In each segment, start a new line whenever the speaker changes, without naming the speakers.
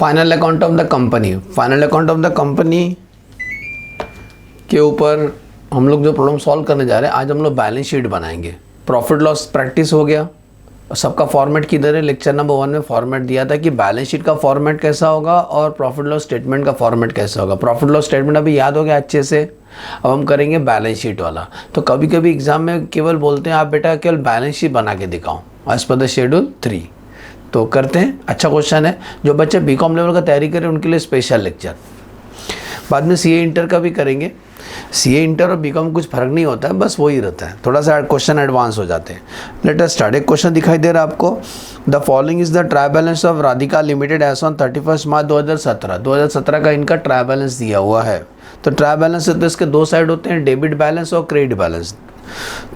Final account of the company, final account of the company के ऊपर हम लोग जो प्रॉब्लम सॉल्व करने जा रहे हैं, आज हम लोग बैलेंस शीट बनाएंगे। प्रॉफिट लॉस प्रैक्टिस हो गया, सबका फॉर्मेट किधर है, लेक्चर नंबर 1 में फॉर्मेट दिया था कि बैलेंस शीट का फॉर्मेट कैसा होगा और प्रॉफिट लॉस स्टेटमेंट का फॉर्मेट कैसा होगा। प्रॉफिट लॉस स्टेटमेंट अभी याद हो गया अच्छे से। अब हम करेंगे बैलेंस शीट वाला। तो कभी कभी एग्जाम में केवल बोलते हैं आप बेटा केवल बैलेंस शीट बना के दिखाओ एज पर द शेड्यूल 3। तो करते हैं, अच्छा क्वेश्चन है। जो बच्चे बीकॉम लेवल का तैयारी करें उनके लिए स्पेशल लेक्चर। बाद में सीए इंटर का भी करेंगे। सीए इंटर और बीकॉम कुछ फर्क नहीं होता है, बस वही रहता है, थोड़ा सा क्वेश्चन एडवांस हो जाते हैं। Let us start. एक क्वेश्चन दिखाई दे रहा है आपको, the following is the trial balance of Radhika limited as on 31 March 2017। 2017 का इनका ट्रायल बैलेंस दिया हुआ है। तो ट्रायल बैलेंस तो इसके दो साइड होते हैं, डेबिट बैलेंस और क्रेडिट बैलेंस।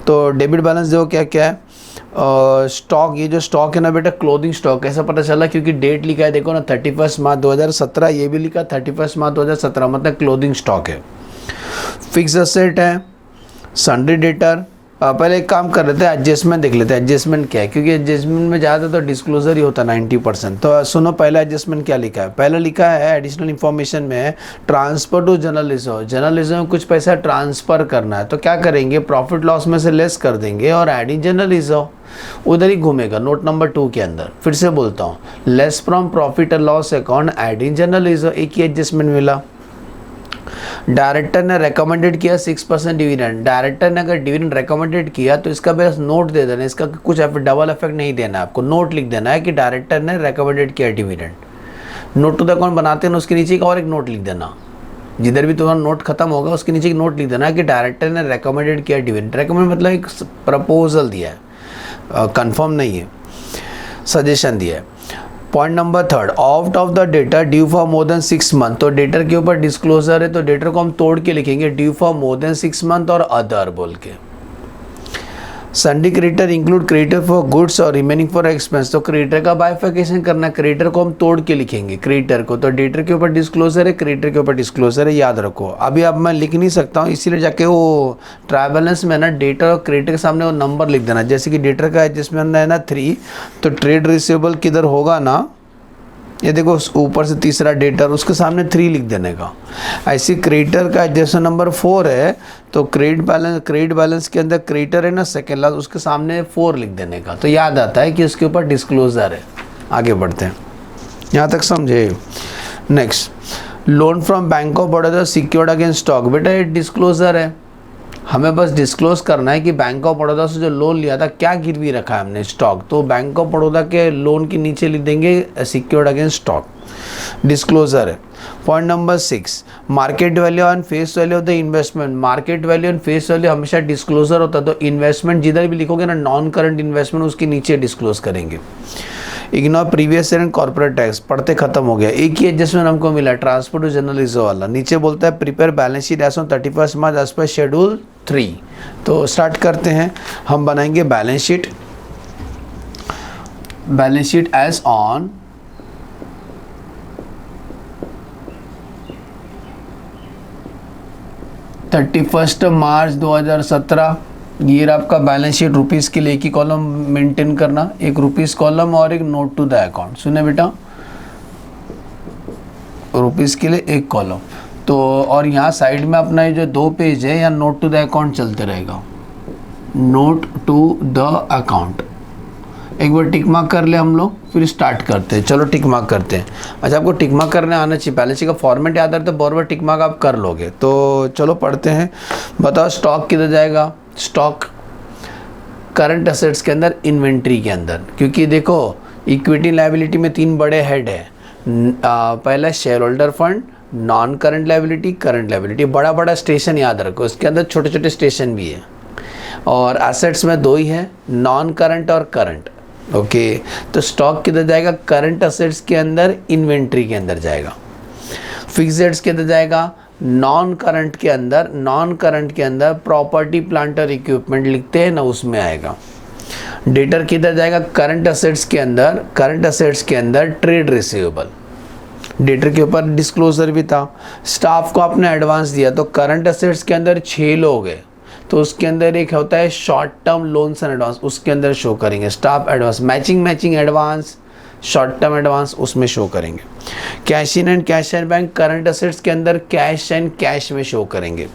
तो डेबिट बैलेंस देखो क्या क्या है। स्टॉक, ये जो स्टॉक है ना बेटा क्लोथिंग स्टॉक, कैसे पता चला, क्योंकि डेट लिखा है देखो ना 31 मार्च 2017, ये भी लिखा 31 मार्च 2017, मतलब क्लोथिंग स्टॉक है। फिक्स असेट है, सन्ड्री डेटर। पहले एक काम कर लेते हैं, एडजस्टमेंट देख लेते हैं। एडजस्टमेंट क्या है, क्योंकि एडजस्टमेंट में ज़्यादा तो डिस्क्लोजर ही होता है 90%। तो सुनो पहला एडजस्टमेंट क्या लिखा है। पहले लिखा है एडिशनल इन्फॉर्मेशन में transfer to general reserve. General reserve में कुछ पैसा ट्रांसफ़र करना है, तो क्या करेंगे, प्रॉफिट लॉस में से लेस कर देंगे और एडिंग जनरल रिजर्व, उधर ही घूमेगा नोट नंबर 2 के अंदर। फिर से बोलता हूँ, less from profit and loss account adding general reserve, एक ही एडजस्टमेंट मिला। डायरेक्टर ने रेकमेंडेड किया 6% डिविडेंड। डायरेक्टर ने अगर डिविडेंड रेकमेंडेड किया तो इसका बस नोट दे देना, इसका कुछ डबल इफेक्ट नहीं देना है आपको। नोट लिख देना है कि डायरेक्टर ने रेकमेंडेड किया dividend. Note to the account बनाते हैं ना, उसके नीचे का और एक नोट लिख देना। जिधर भी तुम्हारा नोट खत्म होगा उसके नीचे एक नोट लिख देना कि डायरेक्टर ने रेकमेंडेड किया डिविडेंड। रेकमेंड मतलब एक प्रपोजल दिया है, कंफर्म नहीं है, सजेशन दिया है। Point number 3, out of the debtor due for more than 6 month. तो डेटर के ऊपर डिस्क्लोजर है, तो डेटर को हम तोड़ के लिखेंगे due for more than 6 month और अदर बोल के। सन्डी creditor include creditor for goods और रिमेनिंग फॉर एक्सपेंस। तो क्रेडिटर का बाइफिकेशन करना, क्रेडिटर को हम तोड़ के लिखेंगे क्रेडिटर को। तो डेटर के ऊपर डिस्क्लोजर है, क्रेडिटर के ऊपर डिस्क्लोजर है, याद रखो। अभी अब मैं लिख नहीं सकता हूँ, इसीलिए जाके वो ट्रायल बैलेंस में ना डेटर और क्रेडिटर के सामने वो नंबर लिख देना। जैसे कि डेटर का एडजस्टमेंट है ना 3, तो ट्रेड रिसीवेबल किधर होगा ना, ये देखो ऊपर से तीसरा डेटर, उसके सामने 3 लिख देने का। ऐसे क्रेडिटर का एडजस्टमेंट नंबर 4 है, तो क्रेडिट बैलेंस के अंदर क्रेडिटर है ना सेकेंड लास्ट, उसके सामने 4 लिख देने का। तो याद आता है कि उसके ऊपर डिस्क्लोजर है। आगे बढ़ते हैं, यहाँ तक समझे। Next, loan from bank of Baroda secured against stock. बेटा ये डिस्क्लोजर है, हमें बस डिस्क्लोज करना है कि बैंक ऑफ बड़ौदा से जो लोन लिया था क्या गिरवी रखा है हमने, स्टॉक। तो बैंक ऑफ बड़ौदा के लोन के नीचे लिख देंगे सिक्योर्ड अगेंस्ट स्टॉक, डिस्क्लोजर है। Point number 6, market value and face value of the investment. Market value and face value हमेशा डिस्क्लोजर होता है, तो इन्वेस्टमेंट जिधर भी लिखोगे ना नॉन करंट इन्वेस्टमेंट, उसके नीचे डिस्क्लोज करेंगे। Ignore previous year and corporate tax, पढ़ते खत्म हो गया। एक ही एडजस्टमेंट हमको मिला, ट्रांसफर टू जनरल रिजर्व वाला। नीचे बोलता है prepare balance sheet as on 31 March as per schedule 3। तो स्टार्ट करते हैं, हम बनाएंगे balance sheet. Balance sheet as on 31 March 2017। ये आपका बैलेंस शीट रुपीज़ के लिए एक ही कॉलम मेंटेन करना, एक रुपीज़ कॉलम और एक नोट टू द अकाउंट। सुने बेटा, रुपीज़ के लिए एक कॉलम। तो और यहाँ साइड में अपना ये जो 2 पेज है, यहाँ नोट टू द अकाउंट चलते रहेगा, नोट टू द अकाउंट। एक बार टिक मार्क कर ले हम लोग, फिर स्टार्ट करते हैं। चलो टिक मार्क करते हैं। अच्छा, आपको टिक मार्क करने आना चाहिए, बैलेंस शीट का फॉर्मेट याद रहता है, बार बार टिक मार्क आप कर लोगे। तो चलो पढ़ते हैं। बताओ स्टॉक किधर जाएगा, स्टॉक करंट असेट्स के अंदर, इन्वेंट्री के अंदर। क्योंकि देखो इक्विटी लायबिलिटी में 3 बड़े हेड है। पहला share holder fund, non current liability, current liability. बड़ा बड़ा स्टेशन याद रखो, इसके अंदर छोटे छोटे स्टेशन भी है। और एसेट्स में 2 ही है, नॉन करंट और करंट। ओके, तो स्टॉक किधर जाएगा, करंट असेट्स के अंदर, इन्वेंट्री के अंदर जाएगा। फिक्स्ड के अंदर जाएगा, नॉन करंट के अंदर, नॉन करंट के अंदर प्रॉपर्टी प्लांट और इक्विपमेंट लिखते हैं ना, उसमें आएगा। डेटर किधर जाएगा, करंट असेट्स के अंदर, करंट असेट्स के अंदर ट्रेड रिसीवेबल। डेटर के ऊपर डिस्क्लोजर भी था। स्टाफ को आपने एडवांस दिया, तो करंट असेट्स के अंदर 6 लोग हैं, तो उसके अंदर एक होता है short term loans and advance, उसके अंदर शो करेंगे staff advance. Matching advance, short term advance उसमें शो करेंगे। Cash in and cash and bank current assets के अंदर कैश एंड कैश में शो करेंगे।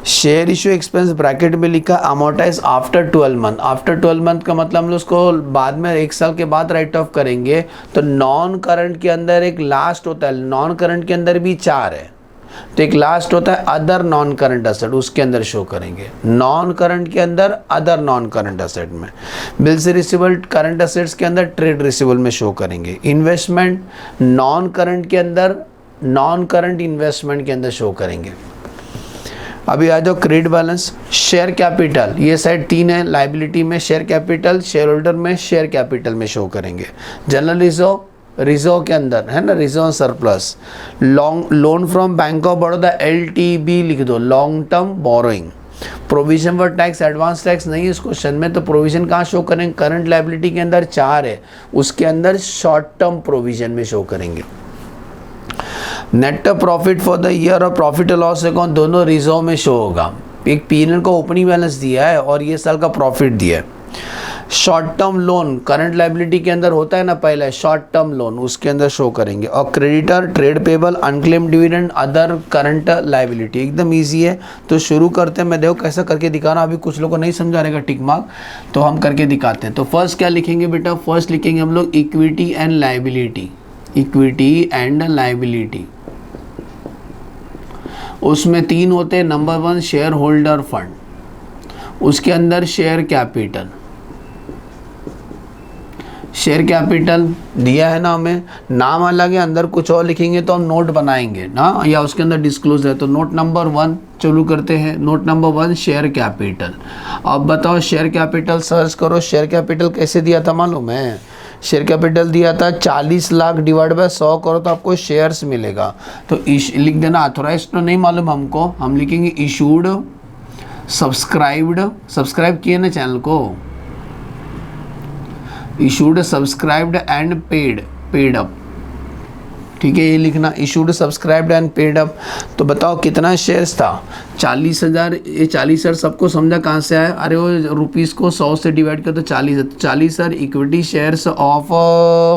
शेयर इशू एक्सपेंस ब्रैकेट में लिखा amortise after 12 month. After 12 month का मतलब हम लोग उसको बाद में 1 साल के बाद राइट ऑफ करेंगे। तो नॉन करंट के अंदर एक लास्ट होता है, नॉन करंट के अंदर भी 4 है, तो एक लास्ट होता है अदर नॉन करंट असेट, उसके अंदर शो करेंगे। नॉन करंट के अंदर अदर नॉन करंट असेट में, बिल्स रिसीवेबल करंट असेट्स के अंदर ट्रेड रिसीवेबल में शो करेंगे। इन्वेस्टमेंट नॉन करंट के अंदर नॉन करंट इन्वेस्टमेंट के अंदर शो करेंगे। अभी आ जाओ क्रेडिट बैलेंस। शेयर कैपिटल ये साइड 3 है, लाइबिलिटी में शेयर कैपिटल, शेयर होल्डर में शेयर कैपिटल में शो करेंगे। जनरल रिजर्व, रिजर्व के अंदर है ना reserve surplus. Long loan from bank of Baroda LTB लिख दो, long term borrowing. Provision for tax advance tax नहीं है इस क्वेश्चन में, तो प्रोविजन कहाँ शो करेंगे? करंट लाइबिलिटी के अंदर 4 है, उसके अंदर शॉर्ट टर्म प्रोविजन में शो करेंगे। Net profit for the year और प्रॉफिट लॉस अकाउंट दोनों रिजर्व में शो होगा। एक P&L का ओपनिंग बैलेंस दिया है और ये साल का प्रॉफिट दिया है। Short term loan current liability के अंदर होता है ना, पहले शॉर्ट टर्म लोन उसके अंदर शो करेंगे। और creditor, trade payable, unclaimed dividend, other current liability. एकदम इजी है, तो शुरू करते हैं। मैं देखो कैसा करके दिखा रहा हूँ, अभी कुछ लोगों को नहीं समझा रहेगा टिक मार्क, तो हम करके दिखाते हैं। तो फर्स्ट क्या लिखेंगे बेटा? फर्स्ट लिखेंगे हम लोग equity and liability. Equity and liability उसमें 3 होते हैं। नंबर 1 शेयर होल्डर फंड, उसके अंदर शेयर कैपिटल। शेयर कैपिटल दिया है ना हमें, नाम अलग है, अंदर कुछ और लिखेंगे तो हम नोट बनाएंगे ना, या उसके अंदर डिस्क्लोज है। तो नोट नंबर 1 चालू करते हैं। Note number 1 share capital. अब बताओ शेयर कैपिटल सर्च करो। शेयर कैपिटल कैसे दिया था मालूम है? शेयर कैपिटल दिया था 40 लाख डिवाइड बाय 100 करो तो आपको शेयर्स मिलेगा। तो लिख देना, ऑथोराइज तो नहीं मालूम हमको, हम लिखेंगे इशूड, सब्सक्राइब्ड, सब्सक्राइब किए ना चैनल को, issued, subscribed and paid, paid up. ठीक है, ये लिखना issued, subscribed and paid up. तो बताओ कितना शेयर्स था? 40,000। ये 40,000 सबको समझा कहाँ से आया? अरे वो रुपीस को 100 से डिवाइड कर तो 40,000 इक्विटी शेयर्स ऑफ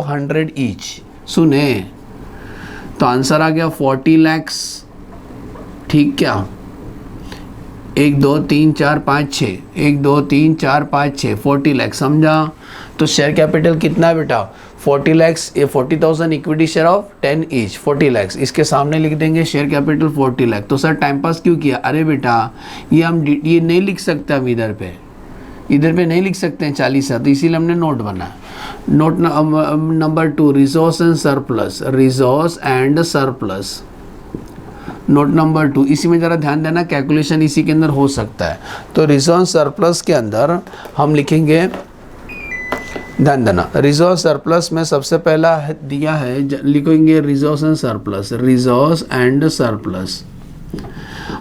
100 ईच। सुने तो आंसर आ गया 40 लैक्स। ठीक क्या? 1 2 3 4 5 6, 1 2 3 4 5 6, 40 लैख। समझा? तो शेयर कैपिटल कितना है बेटा? 40 लैक्स। ये 40,000 equity share of 10 each, 40 lakhs. इसके सामने लिख देंगे शेयर कैपिटल 40 लाख। तो सर टाइम पास क्यों किया? अरे बेटा ये हम ये नहीं लिख सकते, हम इधर पे नहीं लिख सकते हैं 40 है, तो इसीलिए हमने नोट बनाया। Note number 2 resource and surplus, resource and surplus. Note number 2, इसी में ज़रा ध्यान देना, कैलकुलेशन इसी के अंदर हो सकता है। तो रिसोर्स सरप्लस के अंदर हम लिखेंगे, ध्यान देना, रिजर्व सरप्लस में सबसे पहला दिया है, लिखेंगे reserve and surplus, reserve and surplus.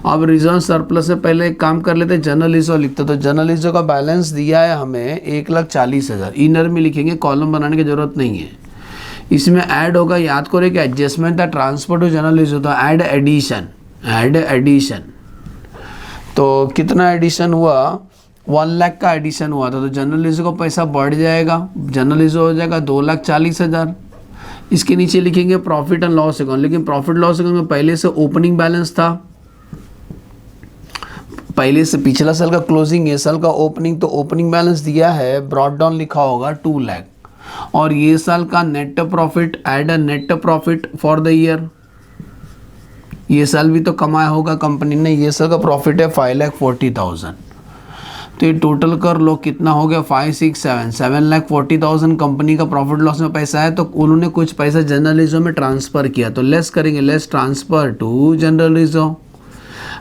अब रिजर्व सरप्लस से पहले एक काम कर लेते, जनरल रिजर्व लिखते। तो जनरल रिजर्व का बैलेंस दिया है हमें 1,40,000। इनर में लिखेंगे, कॉलम बनाने की जरूरत नहीं है। इसमें ऐड होगा, याद करो कि एडजस्टमेंट था, ट्रांसफर टू जनरल रिजर्व था, ऐड एडिशन, ऐड एडिशन। तो कितना एडिशन हुआ? 1 लाख का एडिशन हुआ था, तो जनरल रिजर्व का पैसा बढ़ जाएगा, जनरल रिजर्व हो जाएगा 2,40,000। इसके नीचे लिखेंगे प्रॉफिट एंड लॉस अकाउंट। लेकिन प्रॉफिट लॉस अकाउंट में पहले से ओपनिंग बैलेंस था, पहले से पिछला साल का क्लोजिंग, ये साल का ओपनिंग, तो ओपनिंग बैलेंस दिया है, ब्रॉट डाउन लिखा होगा 2 लाख। और ये साल का net profit, add a net profit for the year. ये साल भी तो कमाया होगा कंपनी ने, ये साल का प्रॉफिट है 5,40,000। तो ये टोटल कर लो कितना हो गया, 5 6 7, 7,40,000 कंपनी का प्रॉफिट लॉस में पैसा है। तो उन्होंने कुछ पैसा जनरल रिजर्व में ट्रांसफ़र किया, तो लेस करेंगे, less transfer to general reserve.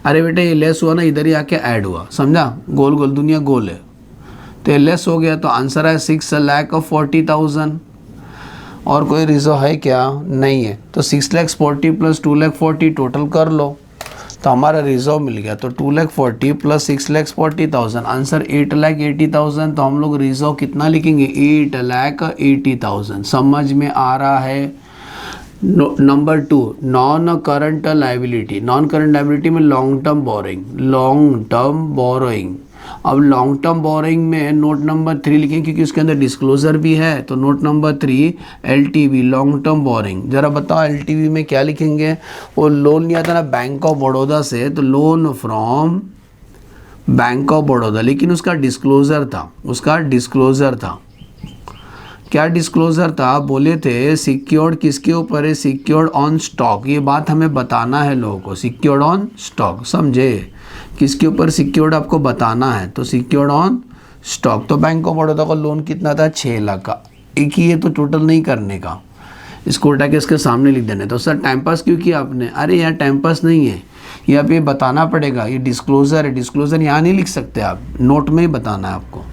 अरे बेटे ये लेस हुआ ना, इधर ही आके ऐड हुआ, समझा? गोल गोल दुनिया गोल है, तो ये लेस हो गया। तो आंसर है 6,40,000। और कोई रिजर्व है क्या? नहीं है। तो 6,40,000 प्लस 2,40,000 टोटल कर लो, तो हमारा रिजर्व मिल गया। तो 2,40,000 प्लस 6,40,000, आंसर 8,80,000। तो हम लोग रिजर्व कितना लिखेंगे? 8,80,000। समझ में आ रहा है? Number 2 non current liability. Non current liability में long term borrowing, long term borrowing. अब लॉन्ग टर्म बोरिंग में नोट नंबर 3 लिखेंगे क्योंकि उसके अंदर डिस्क्लोजर भी है। तो note number 3 LTV long term boring. जरा बताओ LTV में क्या लिखेंगे? वो लोन लिया था ना बैंक ऑफ बड़ौदा से, तो loan from bank of Baroda, लेकिन उसका डिस्क्लोजर था, क्या डिस्क्लोजर था? बोले थे सिक्योर्ड किसके ऊपर है? Secured on stock. ये बात हमें बताना है लोगों को, सिक्योर्ड ऑन स्टॉक, समझे? किसके ऊपर सिक्योर्ड आपको बताना है, तो सिक्योर्ड ऑन स्टॉक। तो बैंक ऑफ बड़ौदा का लोन कितना था? 6 लाख का। एक ही है तो टोटल नहीं करने का, इसको उठा के इसके सामने लिख देने। तो सर टाइम पास क्यों किया आपने? अरे यार टाइम पास नहीं है, यहाँ पे बताना पड़ेगा, ये डिस्क्लोजर है। डिस्क्लोजर यहाँ नहीं लिख सकते आप, नोट में ही बताना है आपको।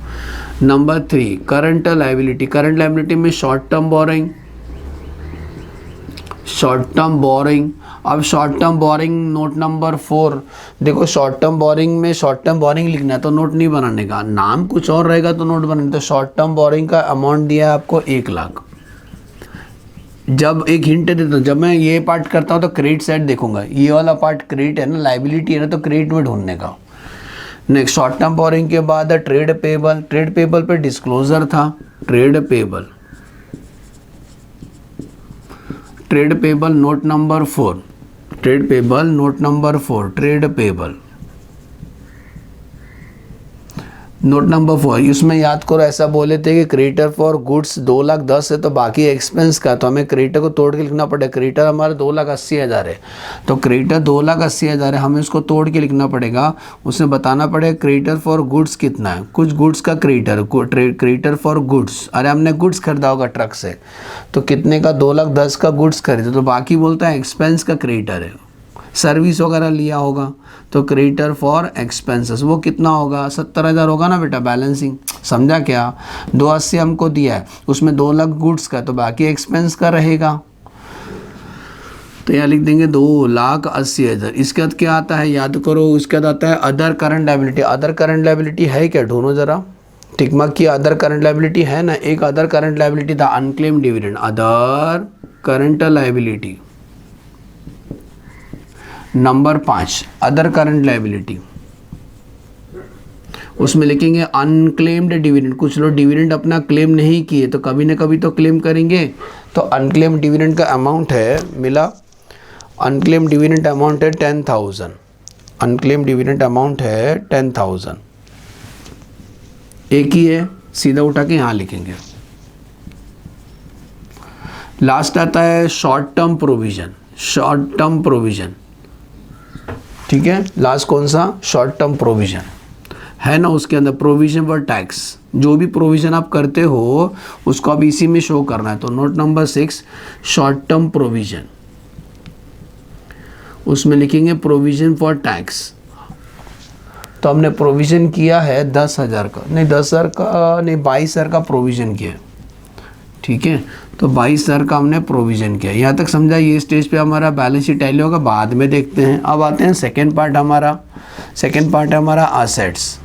Number 3 current liability. Current liability में शॉर्ट टर्म बोरिंग, अब short term borrowing note number 4। देखो शॉर्ट टर्म बोरिंग में शॉर्ट टर्म बोरिंग लिखना है तो नोट नहीं बनाने का, नाम कुछ और रहेगा तो नोट बनाने। तो शॉर्ट टर्म बोरिंग का अमाउंट दिया है आपको 1 लाख। जब एक हिंट देता हूँ, जब मैं ये पार्ट करता हूँ तो क्रेडिट साइड देखूंगा, ये वाला पार्ट क्रेडिट है ना, लायबिलिटी है ना, तो क्रेडिट में ढूंढने का। नेक्स्ट शॉर्ट टर्म बोरिंग के बाद है ट्रेड पेबल। ट्रेड पेबल पे डिस्क्लोजर था, trade payable note number 4, trade payable note number 4, trade payable note number 4। इसमें याद करो ऐसा बोले थे कि क्रेडिटर फॉर गुड्स 2,10,000 है, तो बाकी एक्सपेंस का, तो हमें क्रेडिटर को तोड़ के लिखना पड़ेगा। क्रेडिटर हमारा 2,80,000 है, तो क्रेडिटर 2,80,000 है, हमें उसको तोड़ के लिखना पड़ेगा। उसमें बताना पड़ेगा क्रेडिटर फॉर गुड्स कितना है, कुछ गुड्स का क्रेडिटर फॉर गुड्स। अरे हमने गुड्स खरीदा होगा ट्रक से, तो कितने का? 2,10,000 का गुड्स खरीदे, तो बाकी बोलता है एक्सपेंस का क्रेडिटर है, सर्विस वगैरह लिया होगा, तो क्रेडिटर फॉर एक्सपेंसेस वो कितना होगा? 70,000 होगा ना बेटा, बैलेंसिंग। समझा क्या? 280 हमको दिया है, उसमें 2 लाख गुड्स का, तो बाकी एक्सपेंस का रहेगा, तो यहाँ लिख देंगे 2,80,000। इसके बाद क्या आता है याद करो, उसके बाद आता है other current liability. Other current liability है क्या? ढूंढो जरा, टिक मार्क की अदर करंट लायबिलिटी है ना। एक अदर करंट लायबिलिटी था unclaim dividend, other current liability. Number 5 other current liability, उसमें लिखेंगे अनक्लेम्ड डिविडेंड। कुछ लोग डिविडेंड अपना क्लेम नहीं किए, तो कभी ना कभी तो क्लेम करेंगे, तो अनक्लेम्ड डिविडेंड का अमाउंट है मिला, अनक्लेम्ड डिविडेंड अमाउंट है 10,000, अनक्लेम्ड डिविडेंड अमाउंट है 10,000। एक ही है, सीधा उठा के यहाँ लिखेंगे। लास्ट आता है short term provision, short term provision, ठीक है। लास्ट कौन सा? शॉर्ट टर्म प्रोविजन है ना, उसके अंदर प्रोविजन फॉर टैक्स, जो भी प्रोविजन आप करते हो उसको अब इसी में शो करना है। तो note number 6 short term provision, उसमें लिखेंगे प्रोविजन फॉर टैक्स। तो हमने प्रोविजन किया है 10,000 का, नहीं 10,000 का नहीं 22,000 का प्रोविजन किया, ठीक है। तो 22,000 का हमने प्रोविजन किया। यहाँ तक समझा? ये स्टेज पे हमारा बैलेंस शीट टैली होगा, बाद में देखते हैं। अब आते हैं सेकंड पार्ट हमारा। सेकंड पार्ट है हमारा असेट्स।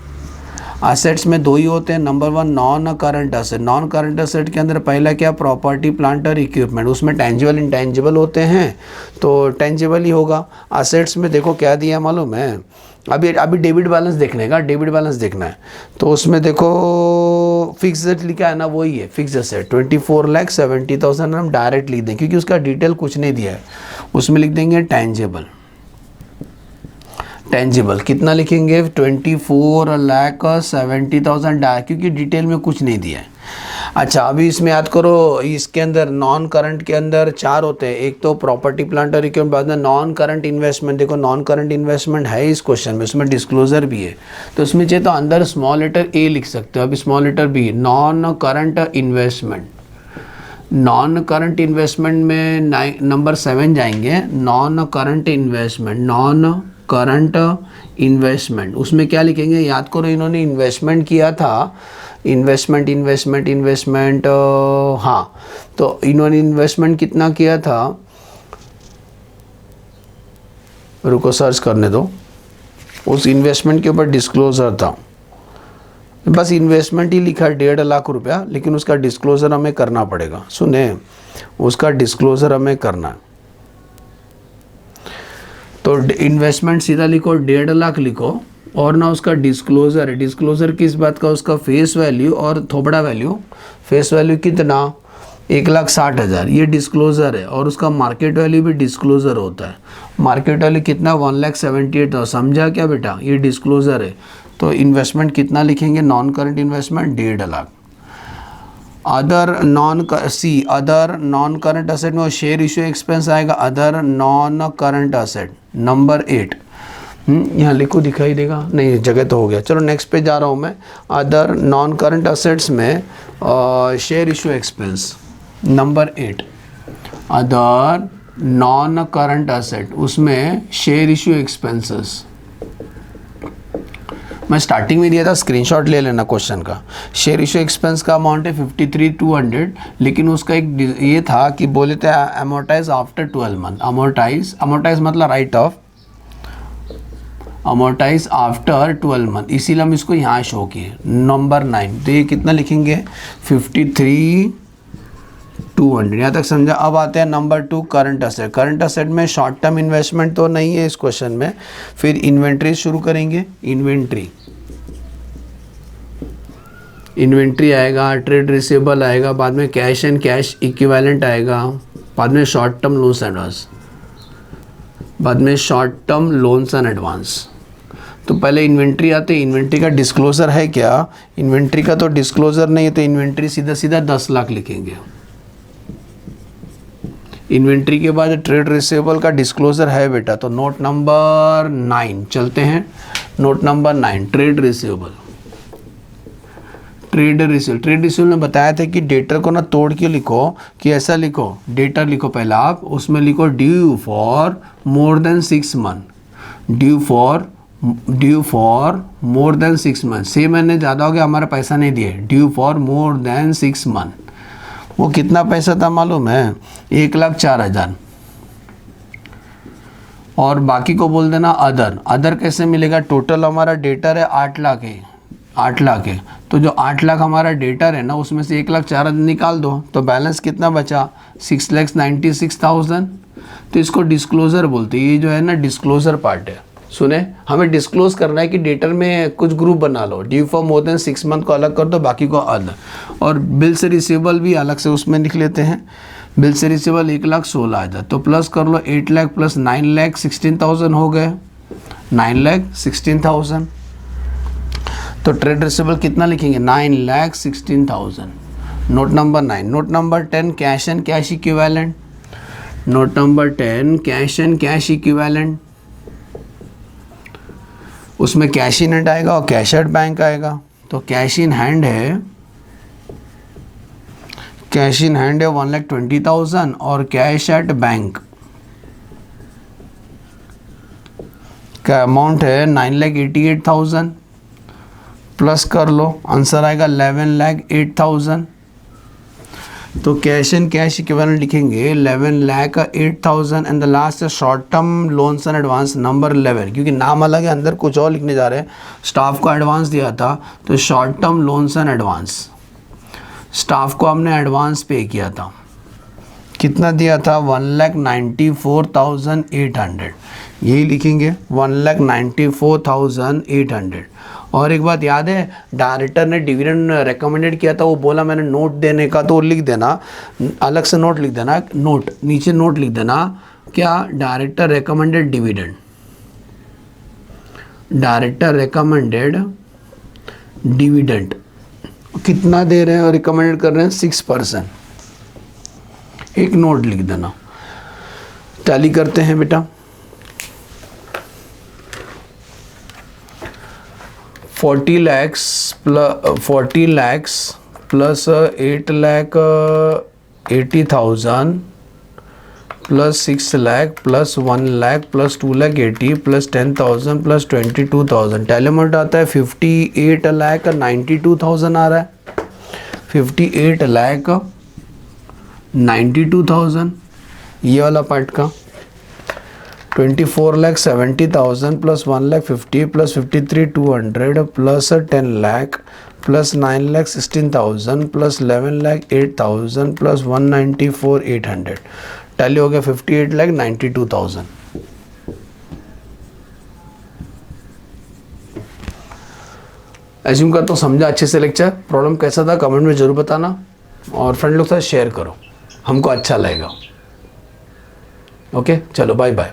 असेट्स में 2 ही होते हैं। Number 1 non current asset. Non current asset के अंदर पहला क्या? प्रॉपर्टी प्लांट और इक्विपमेंट। उसमें टेंजिबल इंटेंजिबल होते हैं, तो टेंजिबल ही होगा। असेट्स में देखो क्या दिया मालूम है, अभी डेबिट बैलेंस देखने का, डेबिट बैलेंस देखना है। तो उसमें देखो फिक्स लिखा है ना, वही है फिक्स असेट 24,70,000 हम डायरेक्ट लिख दें, क्योंकि उसका डिटेल कुछ नहीं दिया है। उसमें लिख देंगे टेंजिबल। टेंजिबल कितना लिखेंगे? 24,70,000 क्योंकि डिटेल में कुछ नहीं दिया है। अच्छा अभी इसमें याद करो, इसके अंदर नॉन करंट के अंदर 4 होते हैं। एक तो प्रॉपर्टी प्लांट और इक्विपमेंट, बाद में नॉन करंट इन्वेस्टमेंट। देखो नॉन करंट इन्वेस्टमेंट है इस क्वेश्चन में, उसमें डिस्क्लोजर भी है, तो उसमें चाहिए तो अंदर स्मॉल लेटर ए लिख सकते हो। अभी small letter B, non current investment. Non current investment में नंबर 7 जाएंगे, non current investment. Non current investment, उसमें क्या लिखेंगे? याद करो, इन्होंने इन्वेस्टमेंट किया था, इन्वेस्टमेंट हाँ, तो इन्होंने इन्वेस्टमेंट कितना किया था, रुको सर्च करने दो। उस इन्वेस्टमेंट के ऊपर डिस्क्लोजर था, बस इन्वेस्टमेंट ही लिखा है 1.5 लाख रुपया, लेकिन उसका डिस्क्लोजर हमें करना पड़ेगा। सुने, उसका डिस्क्लोजर हमें करना है। तो इन्वेस्टमेंट सीधा लिखो 1.5 लाख लिखो, और ना उसका डिस्क्लोज़र है। डिस्क्लोज़र किस बात का? उसका फेस वैल्यू और थोबड़ा वैल्यू। फेस वैल्यू कितना? 1,60,000 ये डिस्क्लोज़र है, और उसका मार्केट वैल्यू भी डिस्क्लोज़र होता है। मार्केट वैल्यू कितना? 1,78,000। समझा क्या बेटा? ये डिस्क्लोज़र है। तो इन्वेस्टमेंट कितना लिखेंगे? Non current investment 1.5 lakh. Other non current asset में शेयर इशू एक्सपेंस आएगा। Other non current asset number 8, यहाँ लिखो, दिखाई देगा नहीं, जगह तो हो गया। चलो नेक्स्ट पे जा रहा हूँ मैं। अदर नॉन करंट असेट्स में share issue expense number 8, other non current asset, उसमें शेयर इशू एक्सपेंसेस मैं स्टार्टिंग में दिया था, स्क्रीनशॉट ले लेना क्वेश्चन का। शेयर इशू एक्सपेंस का अमाउंट है 53,200, लेकिन उसका एक ये था कि बोले थे अमोर्टाइज आफ्टर 12 मंथ। अमोर्टाइज मतलब right of, amortise after 12 month, इसीलिए हम इसको यहाँ शो किए। नंबर 9, तो ये कितना लिखेंगे? 53,200। यहाँ तक समझा? अब आते हैं number 2, current asset. Current asset में शॉर्ट टर्म इन्वेस्टमेंट तो नहीं है इस क्वेश्चन में। फिर इन्वेंट्री शुरू करेंगे। इन्वेंट्री आएगा, ट्रेड रिसीवेबल आएगा, बाद में कैश एंड कैश इक्विवेलेंट आएगा, बाद में शॉर्ट टर्म लोन्स एडवांस, बाद में short term loans and advance. तो पहले इन्वेंट्री आते हैं। इन्वेंट्री का डिस्क्लोज़र है क्या? इन्वेंट्री का तो डिस्क्लोज़र नहीं है, तो इन्वेंट्री सीधा 10 लाख लिखेंगे। इन्वेंट्री के बाद ट्रेड रिसीवेबल का डिस्क्लोज़र है बेटा, तो नोट नंबर 9 चलते हैं। Note number 9, trade receivable. Trade receivable में बताया था कि डेटर को ना तोड़ के लिखो, कि ऐसा लिखो, डेटर लिखो पहले आप, उसमें लिखो due for more than 6 month, due for more than 6 month. 6 महीने ज़्यादा हो गया, हमारा पैसा नहीं दिए, due for more than 6 month. वो कितना पैसा था मालूम है? 1,04,000। और बाकी को बोल देना अदर कैसे मिलेगा? टोटल हमारा डेटर है 8 लाख है, 8 लाख है, तो जो 8 लाख हमारा डेटर है ना, उसमें से 1,04,000 निकाल दो, तो बैलेंस कितना बचा? 6,96,000। तो इसको डिस्क्लोज़र बोलते हैं। ये जो है ना डिस्क्लोज़र पार्ट है। सुने, हमें डिस्क्लोज करना है कि डेटर में कुछ ग्रुप बना लो, due for more than 6 month को अलग कर दो, बाकी को अदर। और बिल से रिसीवेबल भी अलग से उसमें लिख लेते हैं। बिल से रिसीवेबल 1,16,000, तो प्लस कर लो 8 लाख प्लस 9,16,000 हो गए, 9,16,000। तो ट्रेड रिसीवेबल कितना लिखेंगे? 9,16,000। Note number 9। Note number 10, cash and cash equivalent. Note number 10, cash and cash equivalent. उसमें कैश इन हैंड आएगा और कैश एट बैंक आएगा। तो कैश इन हैंड है, कैश इन हैंड है 1,20,000 और कैश एट बैंक का अमाउंट है 9,88,000। प्लस कर लो, आंसर आएगा 11,08,000। तो कैश एंड कैश इक्विवेलेंट लिखेंगे 11,08,000 and the last short term loans and advance number 11, क्योंकि नाम अलग है, अंदर कुछ और लिखने जा रहे हैं। स्टाफ को एडवांस दिया था, तो short term loans and advance, staff को हमने एडवांस पे किया था। कितना दिया था? 1,94,800। यही लिखेंगे 1,94,800। और एक बात याद है, डायरेक्टर ने डिविडेंड रेकमेंडेड किया था, वो बोला मैंने नोट देने का, तो लिख देना, अलग से नोट लिख देना, नोट नीचे नोट लिख देना, क्या? Director recommended dividend, director recommended dividend कितना दे रहे हैं और रिकमेंडेड कर रहे हैं? 6%। एक नोट लिख देना। टैली करते हैं बेटा। 40 lakhs plus 8,80,000 plus 6 lakh plus 1 lakh plus 2,80,000 plus 10,000 plus 22,000। Tally amount आता है 58,92,000 आ रहा है। 58,92,000 ये वाला पार्ट का। 24,70,000 plus 1,50,000 plus 53,200 plus 10 lakh plus 9,16,000 plus 11,08,000 plus 1,94,800। Tally हो गया 58,92,000। एज्यूम करता हूँ समझा अच्छे से लेक्चर। प्रॉब्लम कैसा था कमेंट में ज़रूर बताना, और फ्रेंड लोग के साथ शेयर करो, हमको अच्छा लगेगा। ओके, चलो बाय बाय।